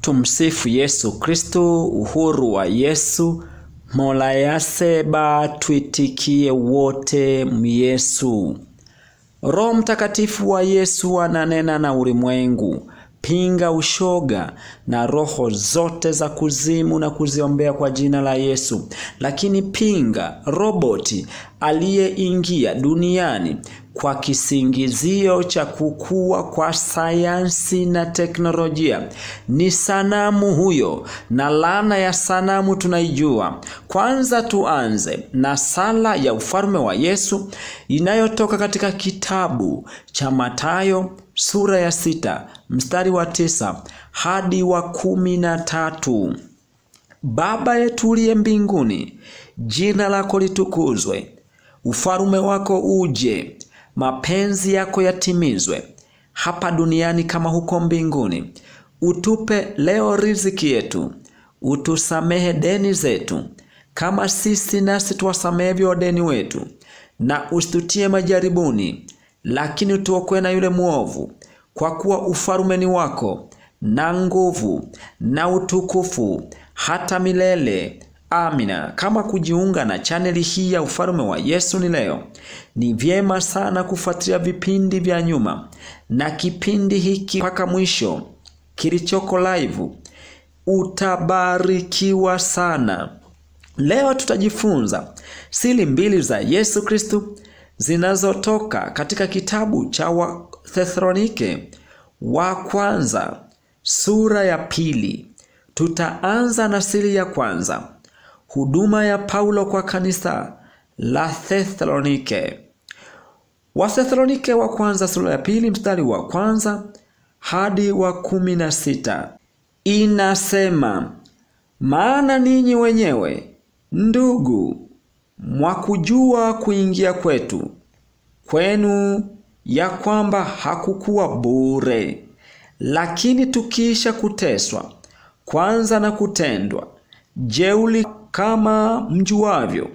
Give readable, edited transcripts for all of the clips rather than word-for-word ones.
Tumsifu Yesu Kristo. Uhuru wa Yesu. Mola yaseba tuitikie wote Yesu. Roho Mtakatifu wa Yesu ananena na ulimwengu. Pinga ushoga na roho zote za kuzimu na kuziombea kwa jina la Yesu. Lakini pinga roboti aliyeingia duniani kwa kisingizio cha kukua kwa sayansi na teknolojia. Ni sanamu huyo, na laana ya sanamu tunaijua. Kwanza tuanze na sala ya ufalme wa Yesu inayotoka katika kitabu cha Mathayo sura ya 6 mstari wa 9 hadi wa 13. Baba yetu uliye mbinguni, jina lako litukuzwe. Ufalme wako uje. Mapenzi yako yatimizwe hapa duniani kama huko mbinguni. Utupe leo riziki yetu. Utusamehe deni zetu kama sisi nasi tuwasamehevyo wadeni wetu, na usitutie majaribuni, lakini utuokoe na yule mwovu. Kwa kuwa ufalme ni wako, na nguvu na utukufu hata milele. Amina. Kama kujiunga na chaneli hii ya ufalme wa Yesu ni leo, ni vyema sana kufuatilia vipindi vya nyuma na kipindi hiki mpaka mwisho kilichoko live. Utabarikiwa sana. Leo tutajifunza siri mbili za Yesu Kristo zinazotoka katika kitabu cha Wathesalonike wa kwanza sura ya 2. Tutaanza na siri ya kwanza, huduma ya Paulo kwa kanisa la Thesalonike. Wathesalonike wa kwanza sura ya 2 mstari wa 1 hadi wa 16 inasema, maana ninyi wenyewe ndugu mwakujua kuingia kwetu kwenu ya kwamba hakukuwa bure. Lakini tukiisha kuteswa kwanza na kutendwa jeuli kama mjuavyo,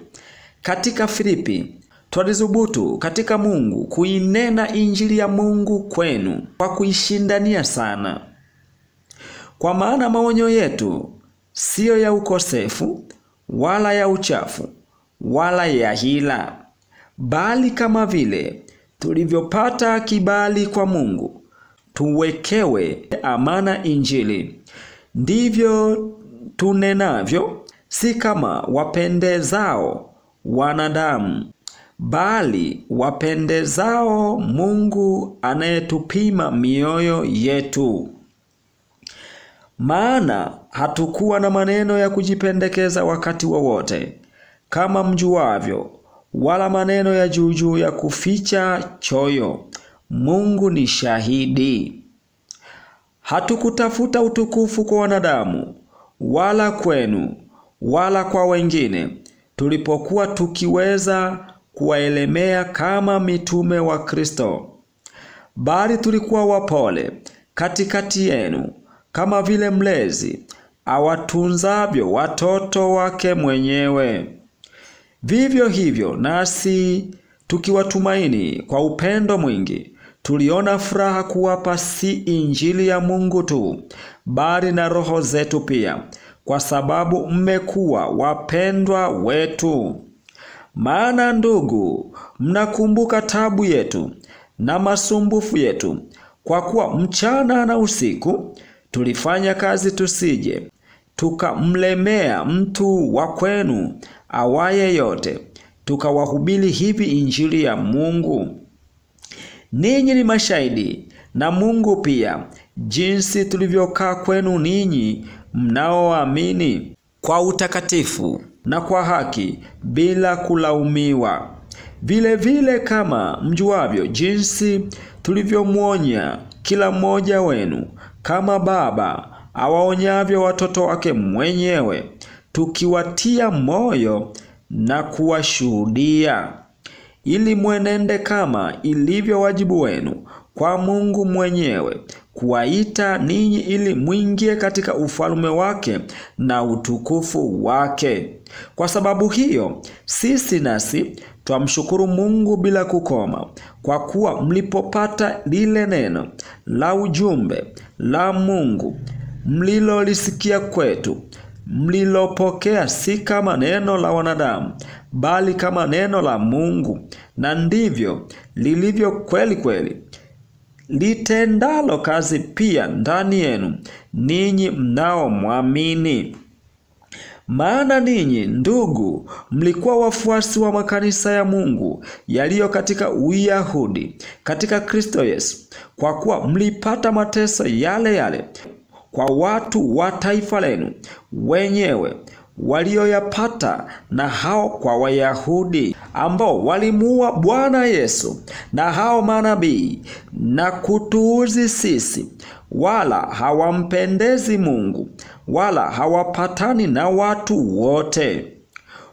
katika Filipi twalizubutu katika Mungu kuinena injili ya Mungu kwenu kwa kuishindania sana. Kwa maana maonyo yetu siyo ya ukosefu wala ya uchafu wala ya hila, bali kama vile tulivyopata kibali kwa Mungu tuwekewe amana injili, ndivyo tunenavyo, si kama wapendezao wanadamu, bali wapendezao Mungu anayetupima mioyo yetu. Maana hatukuwa na maneno ya kujipendekeza wakati wowote kama mjuavyo, wala maneno ya juujuu ya kuficha choyo. Mungu ni shahidi. Hatukutafuta utukufu kwa wanadamu, wala kwenu, wala kwa wengine, tulipokuwa tukiweza kuwaelemea kama mitume wa Kristo. Bali tulikuwa wapole katikati yenu, kama vile mlezi awatunzavyo watoto wake mwenyewe. Vivyo hivyo nasi tukiwatumaini kwa upendo mwingi, tuliona furaha kuwapa si injili ya Mungu tu, bali na roho zetu pia, kwa sababu mmekuwa wapendwa wetu. Maana ndugu, mnakumbuka tabu yetu na masumbufu yetu, kwa kuwa mchana na usiku tulifanya kazi tusije tukamlemea mtu wa kwenu awaye yote, tukawahubiri hivi injili ya Mungu. Ninyi ni mashahidi na Mungu pia, jinsi tulivyokaa kwenu ninyi mnaoamini kwa utakatifu na kwa haki bila kulaumiwa. Vile vile kama mjuavyo, jinsi tulivyomwonya kila mmoja wenu kama baba awaonyavyo watoto wake mwenyewe, tukiwatia moyo na kuwashuhudia, ili mwenende kama ilivyo wajibu wenu kwa Mungu mwenyewe, kuwaita ninyi ili mwingie katika ufalme wake na utukufu wake. Kwa sababu hiyo sisi nasi twamshukuru Mungu bila kukoma, kwa kuwa mlipopata lile neno la ujumbe la Mungu mlilolisikia kwetu, mlilopokea si kama neno la wanadamu, bali kama neno la Mungu, na ndivyo lilivyo kweli kweli, litendalo kazi pia ndani yenu ninyi mnaomwamini. Maana ninyi ndugu, mlikuwa wafuasi wa makanisa ya Mungu yaliyo katika Uyahudi katika Kristo Yesu, kwa kuwa mlipata mateso yale yale kwa watu wa taifa lenu wenyewe walioyapata na hao kwa Wayahudi, ambao walimuua Bwana Yesu na hao manabii na kutuuzi sisi, wala hawampendezi Mungu, wala hawapatani na watu wote,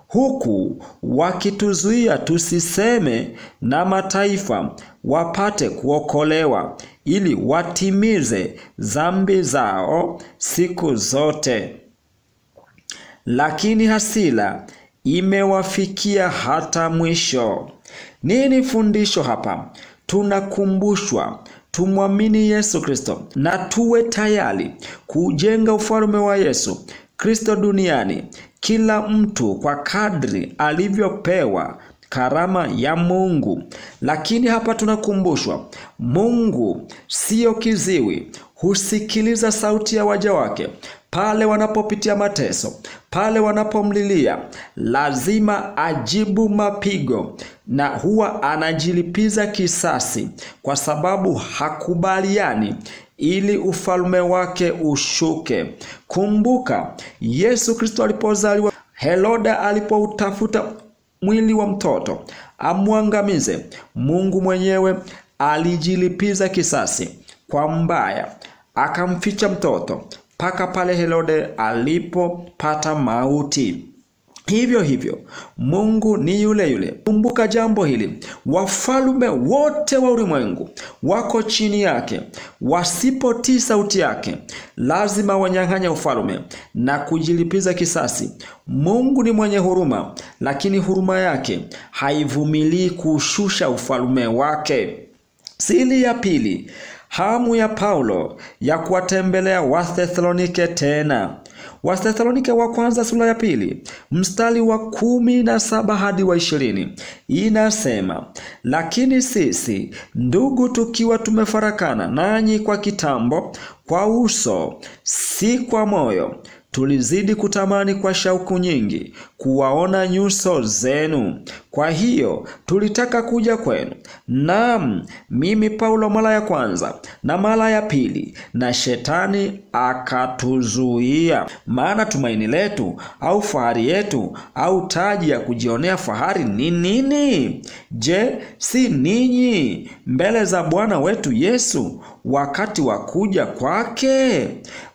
huku wakituzuia tusiseme na mataifa wapate kuokolewa, ili watimize dhambi zao siku zote. Lakini hasira imewafikia hata mwisho. Nini fundisho hapa? Tunakumbushwa tumwamini Yesu Kristo na tuwe tayari kujenga ufalme wa Yesu Kristo duniani, kila mtu kwa kadri alivyopewa karama ya Mungu. Lakini hapa tunakumbushwa Mungu sio kiziwi, husikiliza sauti ya waja wake pale wanapopitia mateso, pale wanapomlilia. Lazima ajibu mapigo na huwa anajilipiza kisasi, kwa sababu hakubaliani ili ufalme wake ushuke. Kumbuka Yesu Kristo alipozaliwa, Herode alipoutafuta mwili wa mtoto amwangamize, Mungu mwenyewe alijilipiza kisasi kwa mbaya, akamficha mtoto mpaka pale Herode alipopata mauti. Hivyo hivyo Mungu ni yule yule. Kumbuka jambo hili, wafalme wote wa ulimwengu wako chini yake. Wasipotii sauti yake, lazima wanyang'anya ufalme na kujilipiza kisasi. Mungu ni mwenye huruma, lakini huruma yake haivumilii kushusha ufalme wake. Siri ya pili, hamu ya Paulo ya kuwatembelea Wathesalonike tena. Wathesalonike wa kwanza sura ya 2 mstari wa 17 hadi wa 20 inasema, lakini sisi ndugu, tukiwa tumefarakana nanyi kwa kitambo, kwa uso si kwa moyo, tulizidi kutamani kwa shauku nyingi kuwaona nyuso zenu. Kwa hiyo tulitaka kuja kwenu, naam, mimi Paulo mara ya kwanza na mara ya pili, na shetani akatuzuia. Maana tumaini letu au fahari yetu au taji ya kujionea fahari ni nini? Je, si ninyi mbele za Bwana wetu Yesu wakati wa kuja kwake?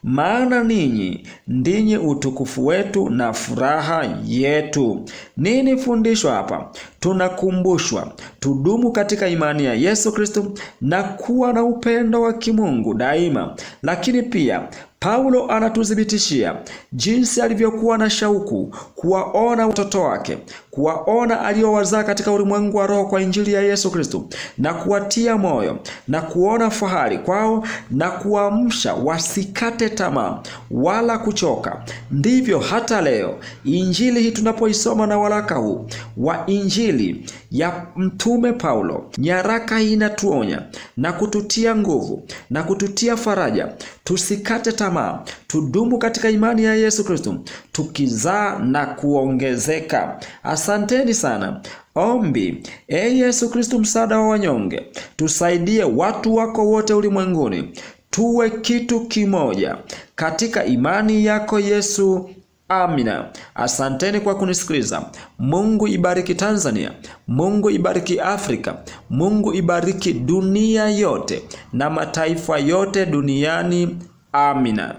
Maana ninyi ndinyi utukufu wetu na furaha yetu. Nini fundisho hapa? Tunakumbushwa tudumu katika imani ya Yesu Kristo na kuwa na upendo wa kimungu daima. Lakini pia Paulo anatuthibitishia jinsi alivyokuwa na shauku kuwaona watoto wake, kuwaona aliowazaa katika ulimwengu wa roho kwa injili ya Yesu Kristo, na kuwatia moyo na kuona fahari kwao na kuamsha wasikate tamaa wala kuchoka. Ndivyo hata leo injili hii tunapoisoma na waraka huu wa injili ya mtume Paulo, nyaraka hii inatuonya na kututia nguvu na kututia faraja. Tusikate tamaa, tudumu katika imani ya Yesu Kristo, tukizaa na kuongezeka. Asanteni sana. Ombi: Yesu Kristo, msaada wa wanyonge, tusaidie watu wako wote ulimwenguni tuwe kitu kimoja katika imani yako Yesu. Amina. Asanteni kwa kunisikiliza. Mungu ibariki Tanzania, Mungu ibariki Afrika, Mungu ibariki dunia yote na mataifa yote duniani. Amina.